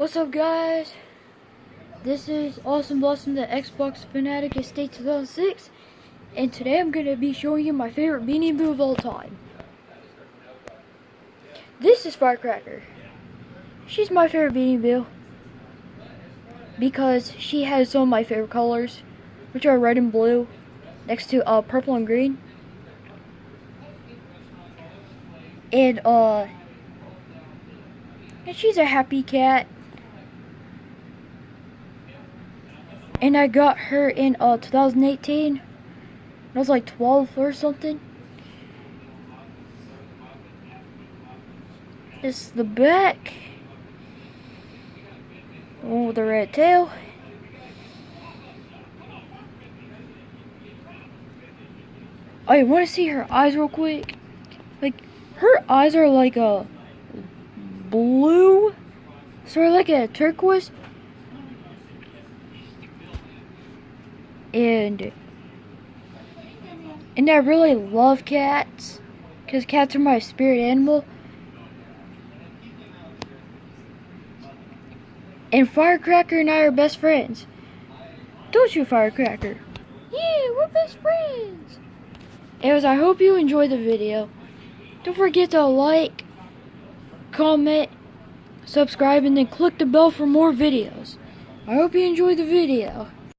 What's up, guys? This is Awesome Blossom, the Xbox Fanatic Estate 2006, and today I'm going to be showing you my favorite Beanie Boo of all time. This is Firecracker. She's my favorite Beanie Boo because she has some of my favorite colors, which are red and blue, next to purple and green. And she's a happy cat. And I got her in 2018. I was like 12 or something. This is the back. One with the red tail. Oh, you want to see her eyes real quick? Like, her eyes are like a blue, sort of like a turquoise. And I really love cats, because cats are my spirit animal. And Firecracker and I are best friends. Don't you, Firecracker? Yeah, we're best friends. Anyways, I hope you enjoyed the video. Don't forget to like, comment, subscribe, and then click the bell for more videos. I hope you enjoyed the video.